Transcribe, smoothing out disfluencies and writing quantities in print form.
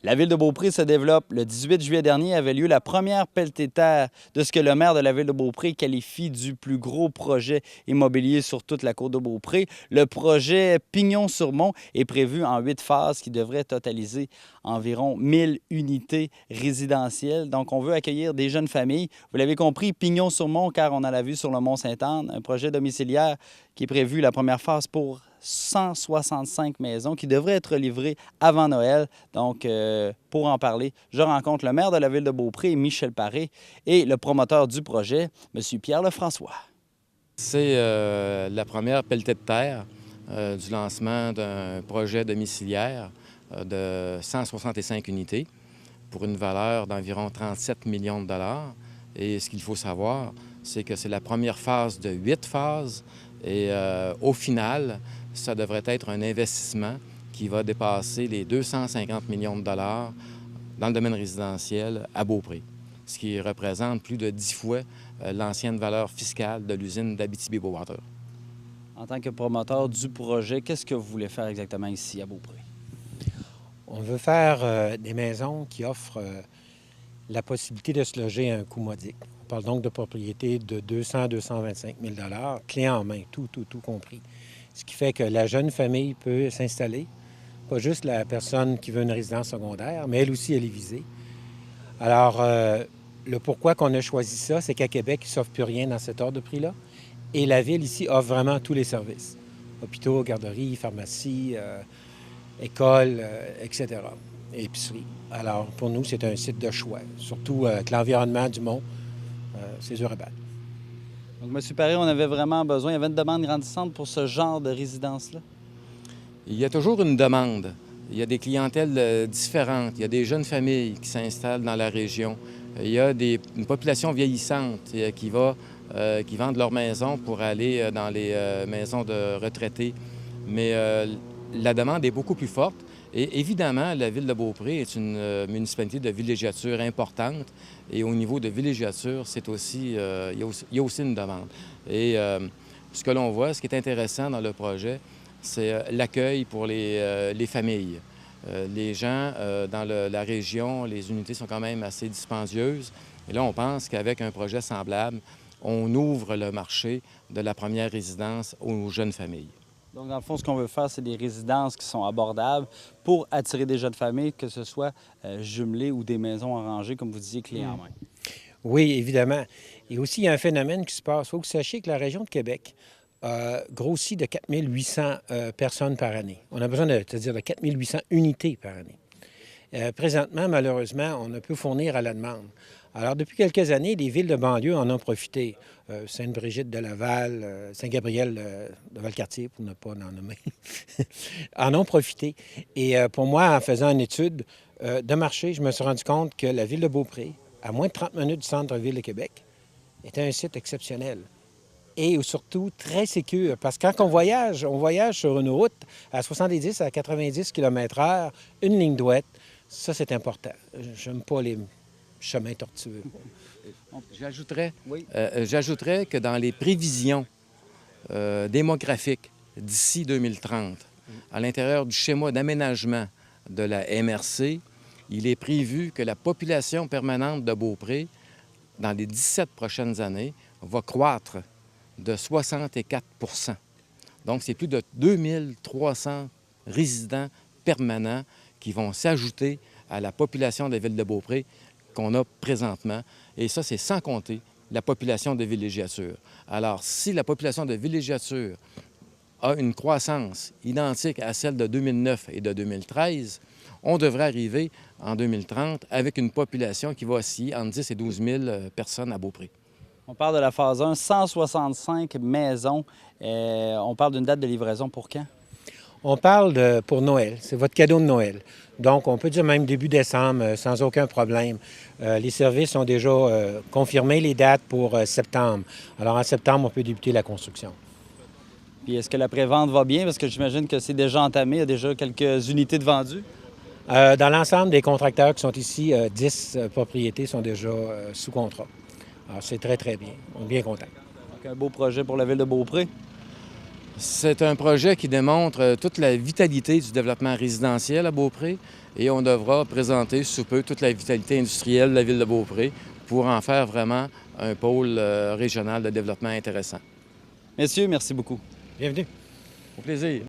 La ville de Beaupré se développe. Le 18 juillet dernier avait lieu la première pelletée de terre de ce que le maire de la ville de Beaupré qualifie du plus gros projet immobilier sur toute la côte de Beaupré. Le projet Pignon-sur-Mont est prévu en 8 phases qui devraient totaliser environ 1000 unités résidentielles. Donc, on veut accueillir des jeunes familles. Vous l'avez compris, Pignon-sur-Mont, car on en a vu sur le Mont-Sainte-Anne, un projet domiciliaire qui est prévu la première phase pour 165 maisons qui devraient être livrées avant Noël. Donc, pour en parler, je rencontre le maire de la ville de Beaupré, Michel Paré, et le promoteur du projet, M. Pierre Lefrançois. C'est la première pelletée de terre du lancement d'un projet domiciliaire de 165 unités pour une valeur d'environ 37 millions de dollars. Et ce qu'il faut savoir, c'est que c'est la première phase de 8 phases et au final, ça devrait être un investissement qui va dépasser les 250 millions de dollars dans le domaine résidentiel à Beaupré, ce qui représente plus de 10 fois l'ancienne valeur fiscale de l'usine d'Abitibi-Bowater. En tant que promoteur du projet, qu'est-ce que vous voulez faire exactement ici à Beaupré? On veut faire des maisons qui offrent la possibilité de se loger à un coût modique. On parle donc de propriétés de 200 225 000 clé en main, tout compris. Ce qui fait que la jeune famille peut s'installer, pas juste la personne qui veut une résidence secondaire, mais elle aussi, elle est visée. Alors, le pourquoi qu'on a choisi ça, c'est qu'à Québec, il ne s'offre plus rien dans cet ordre de prix-là. Et la ville ici offre vraiment tous les services. Hôpitaux, garderies, pharmacies, écoles, etc. Et épiceries. Alors, pour nous, c'est un site de choix. Surtout que l'environnement du Mont, c'est dur à battre. Donc, M. Paré, on avait vraiment besoin, il y avait une demande grandissante pour ce genre de résidence-là? Il y a toujours une demande. Il y a des clientèles différentes. Il y a des jeunes familles qui s'installent dans la région. Il y a une population vieillissante qui vendent leur maison pour aller dans les maisons de retraités. Mais la demande est beaucoup plus forte. Et évidemment, la ville de Beaupré est une municipalité de villégiature importante. Et au niveau de villégiature, il y a aussi une demande. Et ce que l'on voit, ce qui est intéressant dans le projet, c'est l'accueil pour les familles. Les gens dans la région, les unités sont quand même assez dispendieuses. Et là, on pense qu'avec un projet semblable, on ouvre le marché de la première résidence aux jeunes familles. Donc, dans le fond, ce qu'on veut faire, c'est des résidences qui sont abordables pour attirer des jeunes familles, que ce soit jumelées ou des maisons arrangées, comme vous disiez, clé en main. Oui, évidemment. Et aussi, il y a un phénomène qui se passe. Il faut que vous sachiez que la région de Québec grossit de 4 800 personnes par année. On a besoin c'est-à-dire de 4 800 unités par année. Présentement, malheureusement, on ne peut fournir à la demande. Alors, depuis quelques années, les villes de banlieue en ont profité. Sainte-Brigitte de Laval, Saint-Gabriel de Valcartier, pour ne pas en nommer, en ont profité. Et pour moi, en faisant une étude de marché, je me suis rendu compte que la ville de Beaupré, à moins de 30 minutes du centre-ville de Québec, était un site exceptionnel. Et surtout très sécure, parce que quand on voyage sur une route à 70 à 90 km/h, une ligne droite, ça, c'est important. J'aime pas les chemins tortueux. J'ajouterais que dans les prévisions démographiques d'ici 2030, à l'intérieur du schéma d'aménagement de la MRC, il est prévu que la population permanente de Beaupré, dans les 17 prochaines années, va croître de 64 %. Donc, c'est plus de 2300 résidents permanents qui vont s'ajouter à la population de la ville de Beaupré qu'on a présentement. Et ça, c'est sans compter la population de villégiature. Alors, si la population de villégiature a une croissance identique à celle de 2009 et de 2013, on devrait arriver en 2030 avec une population qui va osciller entre 10 et 12 000 personnes à Beaupré. On parle de la phase 1, 165 maisons. On parle d'une date de livraison pour quand? On parle pour Noël. C'est votre cadeau de Noël. Donc, on peut dire même début décembre, sans aucun problème. Les services ont déjà confirmé les dates pour septembre. Alors, en septembre, on peut débuter la construction. Puis, est-ce que la prévente va bien? Parce que j'imagine que c'est déjà entamé. Il y a déjà quelques unités de vendues. Dans l'ensemble des contracteurs qui sont ici, 10 propriétés sont déjà sous contrat. Alors, c'est très, très bien. On est bien contents. Donc, un beau projet pour la ville de Beaupré. C'est un projet qui démontre toute la vitalité du développement résidentiel à Beaupré et on devra présenter sous peu toute la vitalité industrielle de la ville de Beaupré pour en faire vraiment un pôle régional de développement intéressant. Messieurs, merci beaucoup. Bienvenue. Au plaisir.